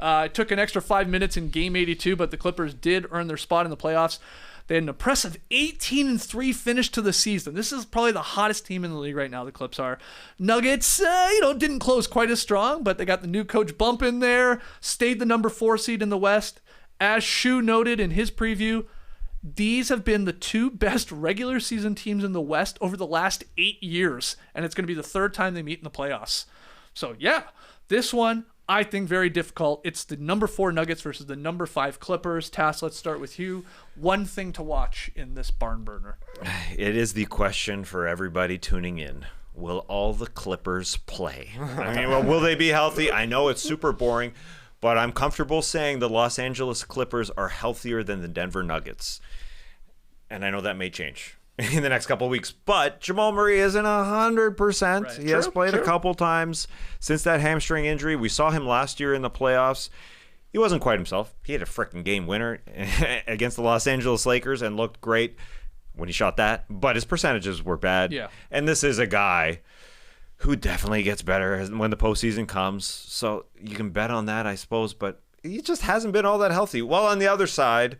It took an extra 5 minutes in game 82, but the Clippers did earn their spot in the playoffs. They had an impressive 18-3 finish to the season. This is probably the hottest team in the league right now, the Clips are. Nuggets, didn't close quite as strong, but they got the new coach bump in there, stayed the number 4 seed in the West. As Shu noted in his preview, these have been the 2 best regular season teams in the West over the last 8 years, and it's going to be the 3rd time they meet in the playoffs. So, yeah, this one, I think, very difficult. It's the number 4 Nuggets versus the number 5 Clippers. Tass, let's start with you. One thing to watch in this barn burner. It is the question for everybody tuning in. Will all the Clippers play? Will they be healthy? I know it's super boring, but I'm comfortable saying the Los Angeles Clippers are healthier than the Denver Nuggets. And I know that may change in the next couple of weeks, but Jamal Murray isn't 100%. Right. He has played a couple times since that hamstring injury. We saw him last year in the playoffs. He wasn't quite himself. He had a freaking game winner against the Los Angeles Lakers and looked great when he shot that, but his percentages were bad. Yeah. And this is a guy who definitely gets better when the postseason comes. So you can bet on that, I suppose, but he just hasn't been all that healthy. Well, on the other side,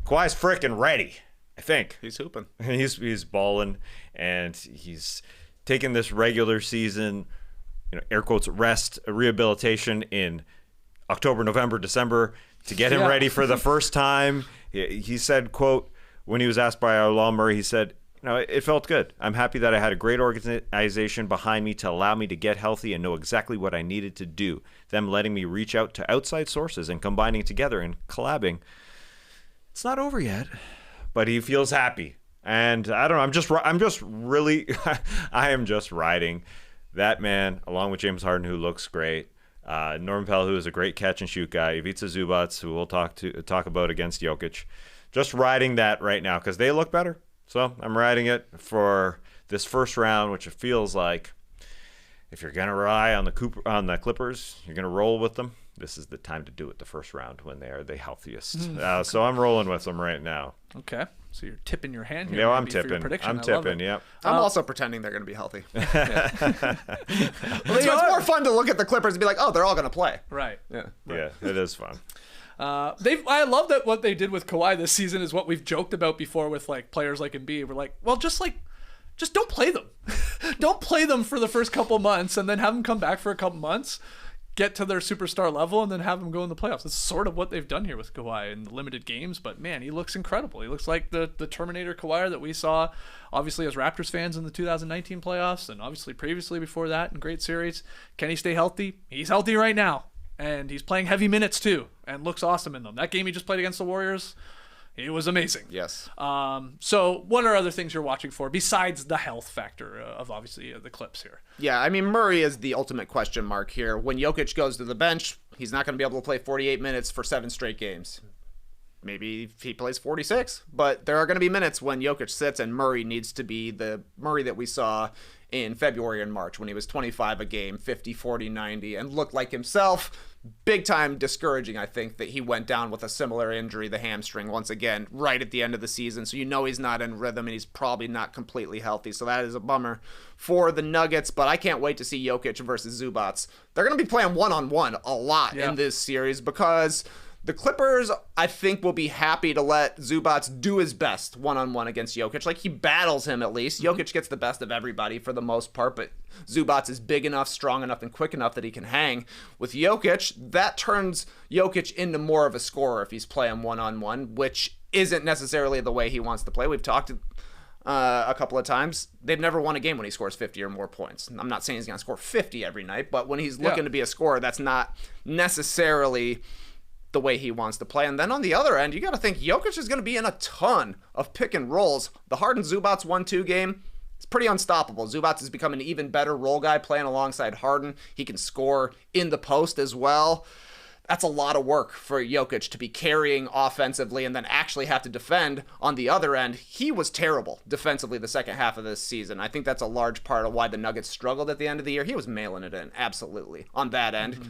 Kawhi's freaking ready. I think he's hooping. He's balling, and he's taking this regular season, air quotes, rest, rehabilitation in October, November, December to get him ready for the first time. He said, quote, when he was asked by Jamal Murray, he said, it felt good. I'm happy that I had a great organization behind me to allow me to get healthy and know exactly what I needed to do. Them letting me reach out to outside sources and combining together and collabing. It's not over yet. But he feels happy, and I don't know. I am just riding that man along with James Harden, who looks great. Norman Powell, who is a great catch and shoot guy. Ivica Zubac, who we'll talk about against Jokic. Just riding that right now because they look better. So I'm riding it for this first round, which it feels like if you're gonna rely on the Clippers, you're gonna roll with them. This is the time to do it, the first round, when they are the healthiest. So I'm rolling with them right now. Okay. So you're tipping your hand here. Yeah, I'm tipping. Yep. I'm also pretending they're going to be healthy. It's more fun to look at the Clippers and be like, oh, they're all going to play. Right. Yeah. Yeah, it is fun. I love that what they did with Kawhi this season is what we've joked about before with players like Embiid. We're like, well, just don't play them. Don't play them for the first couple months and then have them come back for a couple months, get to their superstar level, and then have them go in the playoffs. That's sort of what they've done here with Kawhi in the limited games, but man, he looks incredible. He looks like the Terminator Kawhi that we saw, obviously, as Raptors fans in the 2019 playoffs, and obviously previously before that in great series. Can he stay healthy? He's healthy right now, and he's playing heavy minutes too, and looks awesome in them. That game he just played against the Warriors, it was amazing. Yes. So what are other things you're watching for besides the health factor of obviously the Clips here? Yeah, I mean, Murray is the ultimate question mark here. When Jokic goes to the bench, he's not going to be able to play 48 minutes for 7 straight games. Maybe he plays 46, but there are going to be minutes when Jokic sits, and Murray needs to be the Murray that we saw in February and March when he was 25 a game, 50, 40, 90, and looked like himself. Big time discouraging, I think, that he went down with a similar injury, the hamstring, once again, right at the end of the season. So he's not in rhythm, and he's probably not completely healthy. So that is a bummer for the Nuggets, but I can't wait to see Jokic versus Zubac. They're going to be playing one-on-one a lot in this series because the Clippers, I think, will be happy to let Zubac do his best one-on-one against Jokic. Like, he battles him at least. Jokic gets the best of everybody for the most part, but Zubac is big enough, strong enough, and quick enough that he can hang with Jokic. That turns Jokic into more of a scorer if he's playing one-on-one, which isn't necessarily the way he wants to play. We've talked a couple of times. They've never won a game when he scores 50 or more points. I'm not saying he's going to score 50 every night, but when he's looking to be a scorer, that's not necessarily the way he wants to play. And then on the other end, you got to think Jokic is going to be in a ton of pick and rolls. The Harden-Zubac 1-2 game, it's pretty unstoppable. Zubac has become an even better role guy playing alongside Harden. He can score in the post as well. That's a lot of work for Jokic to be carrying offensively and then actually have to defend on the other end. He was terrible defensively the second half of this season. I think that's a large part of why the Nuggets struggled at the end of the year. He was mailing it in, absolutely, on that end. Mm-hmm.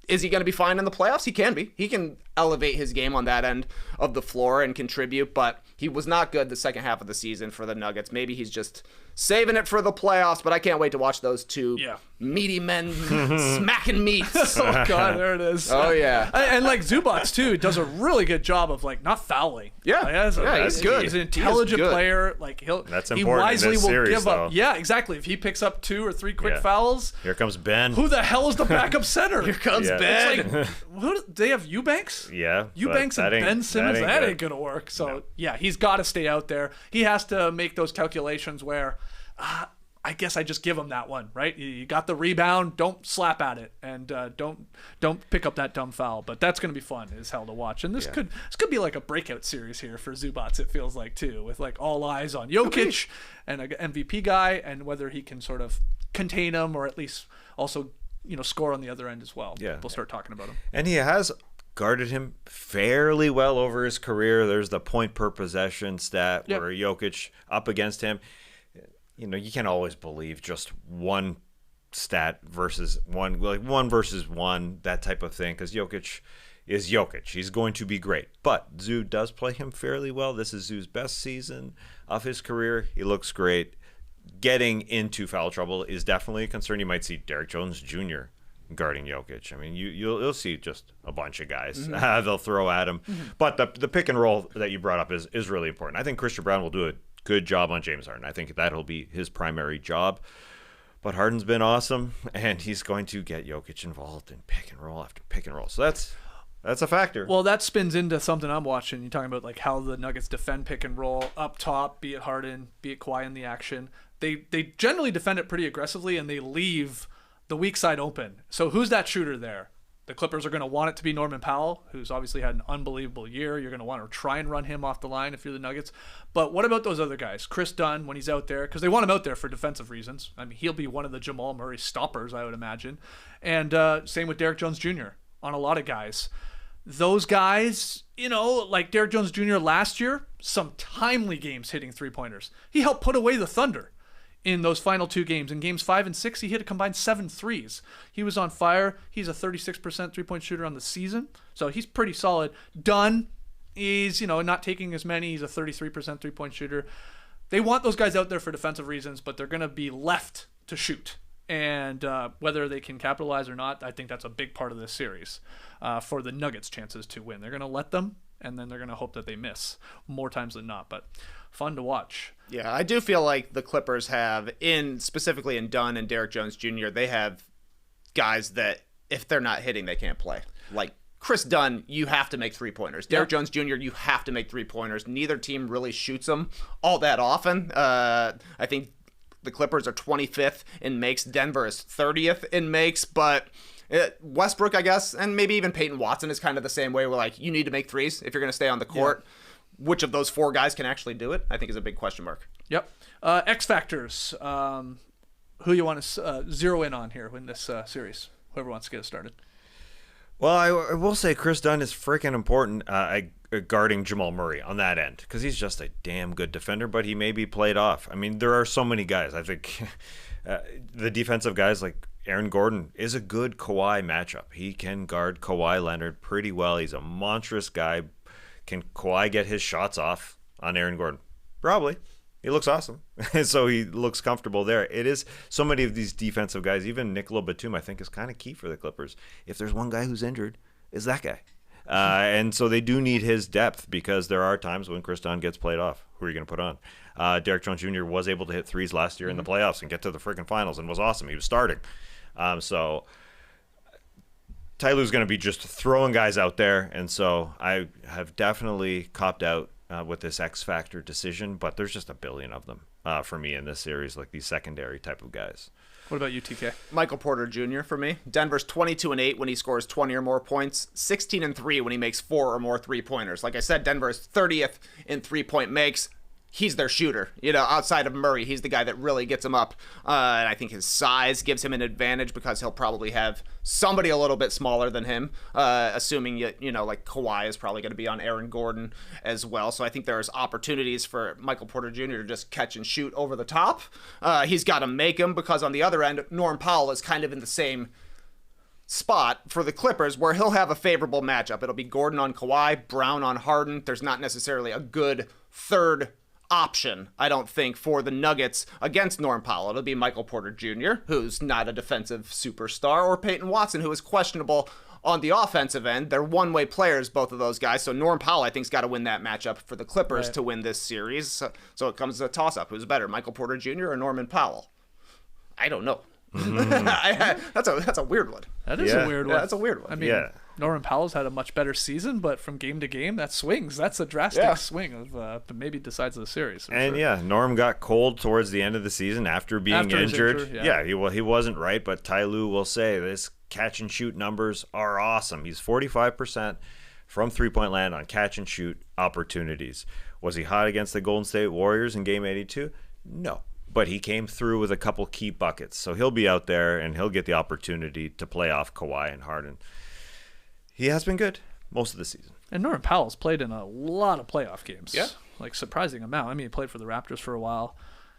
Is he going to be fine in the playoffs? He can be. He can elevate his game on that end of the floor and contribute, but he was not good the second half of the season for the Nuggets. Maybe he's just saving it for the playoffs, but I can't wait to watch those two meaty men smacking meats. Oh god, there it is. Oh yeah. And like Zubats too does a really good job of like not fouling. Yeah. Like, he's good. He's an intelligent He is good. player. Like he That's important in wisely this will series, give though. up. Yeah, exactly. If he picks up 2 or 3 quick Yeah. fouls, Here comes Ben. who the hell is the backup center? Here comes Yeah. Ben. It's like, do they have Eubanks? Yeah. Eubanks but and that Ben ain't- Simmons, that good. ain't gonna work. So yeah, he's got to stay out there. He has to make those calculations where, I guess I just give him that one, right? You got the rebound, don't slap at it, and don't pick up that dumb foul. But that's gonna be fun as hell to watch. And this could be like a breakout series here for Zubats. It feels like too, with like all eyes on Jokic and an MVP guy, and whether he can sort of contain him or at least also score on the other end as well. Yeah. We'll start talking about him. And he has guarded him fairly well over his career. There's the point per possession stat Yep. where Jokic up against him. You can't always believe just one stat versus one, like 1 versus 1, that type of thing, because Jokic is Jokic. He's going to be great. But Zoo does play him fairly well. This is Zoo's best season of his career. He looks great. Getting into foul trouble is definitely a concern. You might see Derek Jones Jr. guarding Jokic. I mean, you'll see just a bunch of guys they'll throw at him. But the pick and roll that you brought up is really important. I think Christian Brown will do a good job on James Harden. I think that'll be his primary job. But Harden's been awesome, and he's going to get Jokic involved in pick and roll after pick and roll. So that's a factor. Well, that spins into something I'm watching. You're talking about like how the Nuggets defend pick and roll up top, be it Harden, be it Kawhi in the action. They generally defend it pretty aggressively, and they leave the weak side open. So who's that shooter there? The Clippers are going to want it to be Norman Powell, who's obviously had an unbelievable year. You're going to want to try and run him off the line if you're the Nuggets. But what about those other guys? Chris Dunn, when he's out there, because they want him out there for defensive reasons. I mean, he'll be one of the Jamal Murray stoppers, I would imagine. And same with Derek Jones Jr. on a lot of guys. Those guys, like Derek Jones Jr. last year, some timely games hitting three-pointers. He helped put away the Thunder in those final 2 games. In games 5 and 6, he hit a combined 7 threes. He was on fire. He's a 36% three-point shooter on the season, so he's pretty solid. Dunn, he's, not taking as many. He's a 33% three-point shooter. They want those guys out there for defensive reasons, but they're going to be left to shoot. And whether they can capitalize or not, I think that's a big part of this series for the Nuggets' chances to win. They're going to let them, and then they're going to hope that they miss more times than not. But fun to watch. Yeah, I do feel like the Clippers have, specifically in Dunn and Derek Jones Jr., they have guys that if they're not hitting, they can't play. Like Chris Dunn, you have to make three-pointers. Derek Jones Jr., you have to make three-pointers. Neither team really shoots them all that often. I think the Clippers are 25th in makes. Denver is 30th in makes, but Westbrook, I guess, and maybe even Peyton Watson is kind of the same way. We're like, you need to make threes if you're going to stay on the court. Yeah. Which of those 4 guys can actually do it, I think is a big question mark. Yep. X Factors. Who you want to zero in on here in this series? Whoever wants to get us started. Well, I will say Chris Dunn is freaking important guarding Jamal Murray on that end because he's just a damn good defender, but he may be played off. I mean, there are so many guys. I think the defensive guys like Aaron Gordon is a good Kawhi matchup. He can guard Kawhi Leonard pretty well. He's a monstrous guy. Can Kawhi get his shots off on Aaron Gordon? Probably. He looks awesome. So he looks comfortable there. It is so many of these defensive guys, even Nicola Batum, I think is kind of key for the Clippers. If there's one guy who's injured, it's that guy. And so they do need his depth because there are times when Chris Dunn gets played off. Who are you going to put on? Derek Jones Jr. was able to hit threes last year in the playoffs and get to the freaking finals and was awesome. He was starting. So Ty Lue's going to be just throwing guys out there, and so I have definitely copped out with this X Factor decision, but there's just a billion of them for me in this series, like these secondary type of guys. What about you, TK? Michael Porter Jr. for me. Denver's 22-8 when he scores 20 or more points, 16-3 when he makes 4 or more three-pointers. Like I said, Denver is 30th in three-point makes. He's their shooter. Outside of Murray, he's the guy that really gets him up. And I think his size gives him an advantage because he'll probably have somebody a little bit smaller than him, assuming, like Kawhi is probably going to be on Aaron Gordon as well. So I think there's opportunities for Michael Porter Jr. to just catch and shoot over the top. He's got to make them because on the other end, Norm Powell is kind of in the same spot for the Clippers where he'll have a favorable matchup. It'll be Gordon on Kawhi, Brown on Harden. There's not necessarily a good third option, I don't think, for the Nuggets against Norm Powell. It'll be Michael Porter Jr., who's not a defensive superstar, or Peyton Watson, who is questionable on the offensive end. They're one-way players, both of those guys. So Norm Powell, I think, has got to win that matchup for the Clippers to win this series. So it comes to a toss-up. Who's better, Michael Porter Jr. or Norman Powell? I don't know. That's a weird one. That is a weird one. That's a weird one. I mean, Norman Powell's had a much better season, but from game to game, that swings. That's a drastic swing of maybe decides the series. And Norm got cold towards the end of the season after being injured. He wasn't right, but Ty Lue will say this catch and shoot numbers are awesome. He's 45% from three-point land on catch and shoot opportunities. Was he hot against the Golden State Warriors in Game 82? No. But he came through with a couple key buckets. So he'll be out there and he'll get the opportunity to play off Kawhi and Harden. He has been good most of the season. And Norman Powell's played in a lot of playoff games. Yeah. Like, surprising amount. I mean, he played for the Raptors for a while.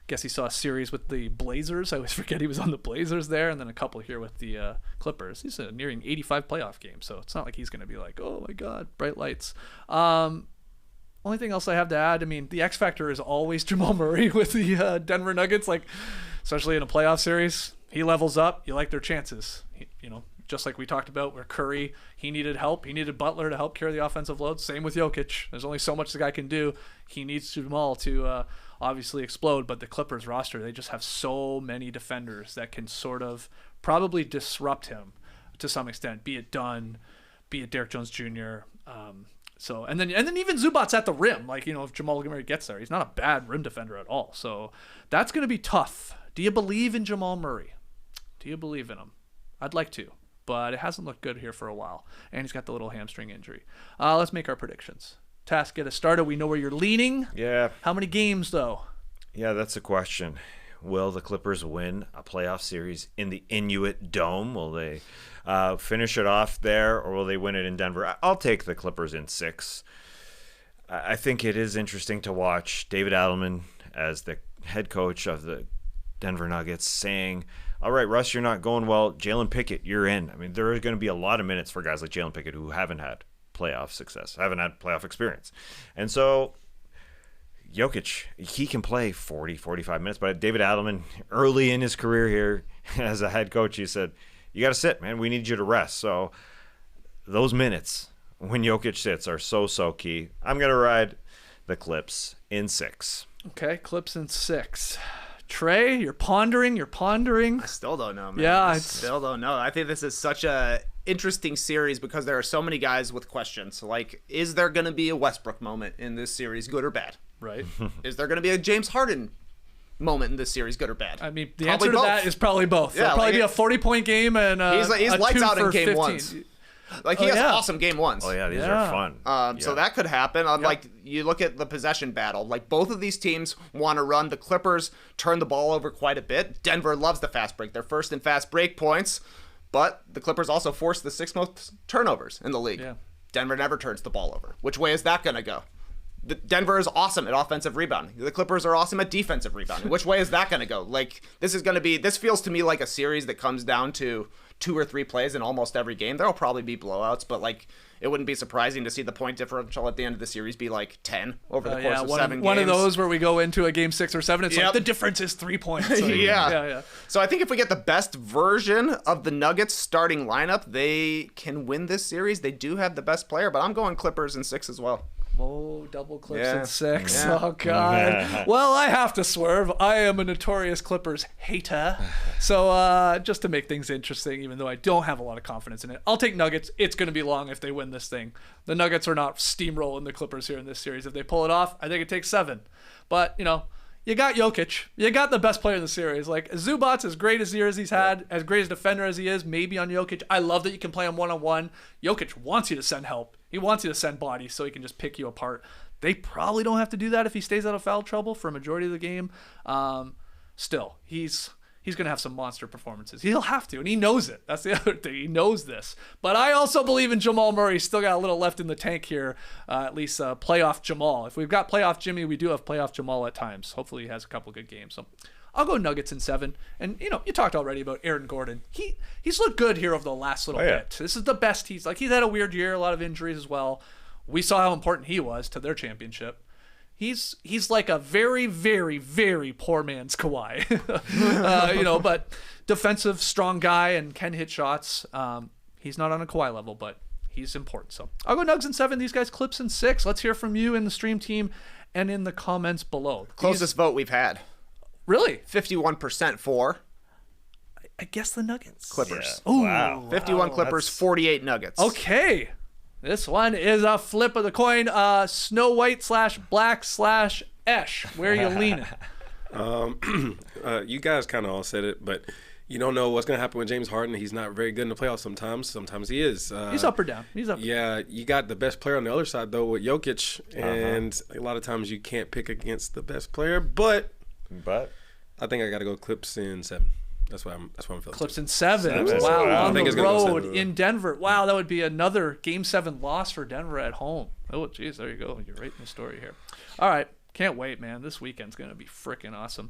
Guess he saw a series with the Blazers. I always forget he was on the Blazers there. And then a couple here with the Clippers. He's nearing 85 playoff games. So it's not like he's going to be like, oh, my God, bright lights. Only thing else I have to add, I mean, the X factor is always Jamal Murray with the Denver Nuggets, like, especially in a playoff series. He levels up. You like their chances. Just like we talked about where Curry, he needed help. He needed Butler to help carry the offensive load. Same with Jokic. There's only so much the guy can do. He needs Jamal to obviously explode. But the Clippers roster, they just have so many defenders that can sort of probably disrupt him to some extent, be it Dunn, be it Derek Jones Jr., So and then even Zubac's at the rim. Like, if Jamal Murray gets there, he's not a bad rim defender at all. So that's going to be tough. Do you believe in Jamal Murray? Do you believe in him? I'd like to, but it hasn't looked good here for a while. And he's got the little hamstring injury. Let's make our predictions. Task, get us started. We know where you're leaning. Yeah. How many games, though? Yeah, that's a question. Will the Clippers win a playoff series in the Inuit Dome? Will they finish it off there, or will they win it in Denver? I'll take the Clippers in 6. I think it is interesting to watch David Adelman as the head coach of the Denver Nuggets saying, all right, Russ, you're not going well. Jalen Pickett, you're in. I mean, there are going to be a lot of minutes for guys like Jalen Pickett who haven't had playoff success, haven't had playoff experience. And so Jokic, he can play 40, 45 minutes, but David Adelman, early in his career here as a head coach, he said, you got to sit, man. We need you to rest. So those minutes when Jokic sits are so key. I'm going to ride the Clips in 6. Okay, Clips in 6. Trey, you're pondering. I still don't know, man. Yeah, I still don't know. I think this is such a interesting series because there are so many guys with questions. Like, is there going to be a Westbrook moment in this series, good or bad? Right. Is there going to be a James Harden moment in this series, good or bad? I mean, the Probably answer to both. that is probably both. Yeah, It'll probably be a 40-point game and he's a lights 2 out in for game 15. ones. Like, he has awesome game ones. Oh, yeah, these are fun. So that could happen. Like, you look at the possession battle. Like, both of these teams want to run. The Clippers turn the ball over quite a bit. Denver loves the fast break. They're first in fast break points. But the Clippers also force the 6th most turnovers in the league. Yeah. Denver never turns the ball over. Which way is that going to go? Denver is awesome at offensive rebounding. The Clippers are awesome at defensive rebounding. Which way is that going to go? Like, this feels to me like a series that comes down to 2 or 3 plays in almost every game. There'll probably be blowouts, but like, it wouldn't be surprising to see the point differential at the end of the series be like 10 over the course of 7 games. One of those where we go into a game 6 or 7, it's like the difference is 3 points. Like, yeah. So I think if we get the best version of the Nuggets starting lineup, they can win this series. They do have the best player, but I'm going Clippers in 6 as well. Oh, double Clips in 6. Yeah. Oh, God. Well, I have to swerve. I am a notorious Clippers hater. So just to make things interesting, even though I don't have a lot of confidence in it, I'll take Nuggets. It's going to be long if they win this thing. The Nuggets are not steamrolling the Clippers here in this series. If they pull it off, I think it takes 7. But, you got Jokic. You got the best player in the series. Like, Zubac's as great as he's had, as great as defender as he is, maybe on Jokic. I love that you can play him one-on-one. Jokic wants you to send help. He wants you to send bodies so he can just pick you apart. They probably don't have to do that if he stays out of foul trouble for a majority of the game. Still, he's going to have some monster performances. He'll have to, and he knows it. That's the other thing. He knows this. But I also believe in Jamal Murray. He's still got a little left in the tank here, at least playoff Jamal. If we've got playoff Jimmy, we do have playoff Jamal at times. Hopefully he has a couple good games. So I'll go Nuggets in 7. And you talked already about Aaron Gordon. He's looked good here over the last little bit. This is the best he's had a weird year, a lot of injuries as well. We saw how important he was to their championship. He's like a very, very, very poor man's Kawhi. But defensive, strong guy and can hit shots. He's not on a Kawhi level, but he's important. So I'll go Nugs in 7. These guys Clips in 6. Let's hear from you in the stream team and in the comments below. Closest vote we've had. Really? 51% for I guess the Nuggets. Clippers. Yeah. Wow. 51 Clippers, 48 Nuggets. Okay. This one is a flip of the coin. Snow White / Black / Esh. Where are you leaning? You guys kind of all said it, but you don't know what's going to happen with James Harden. He's not very good in the playoffs sometimes. Sometimes he is. He's up or down. He's up. Yeah, you got the best player on the other side, though, with Jokic. And a lot of times you can't pick against the best player. But I think I got to go Clips in 7. That's what I'm feeling. Clips in 7. 7. Wow, Wow. on I think the it's gonna go road 7. in Denver. Wow, that would be another Game 7 loss for Denver at home. Oh, geez, there you go. You're right in the story here. All right, can't wait, man. This weekend's going to be freaking awesome.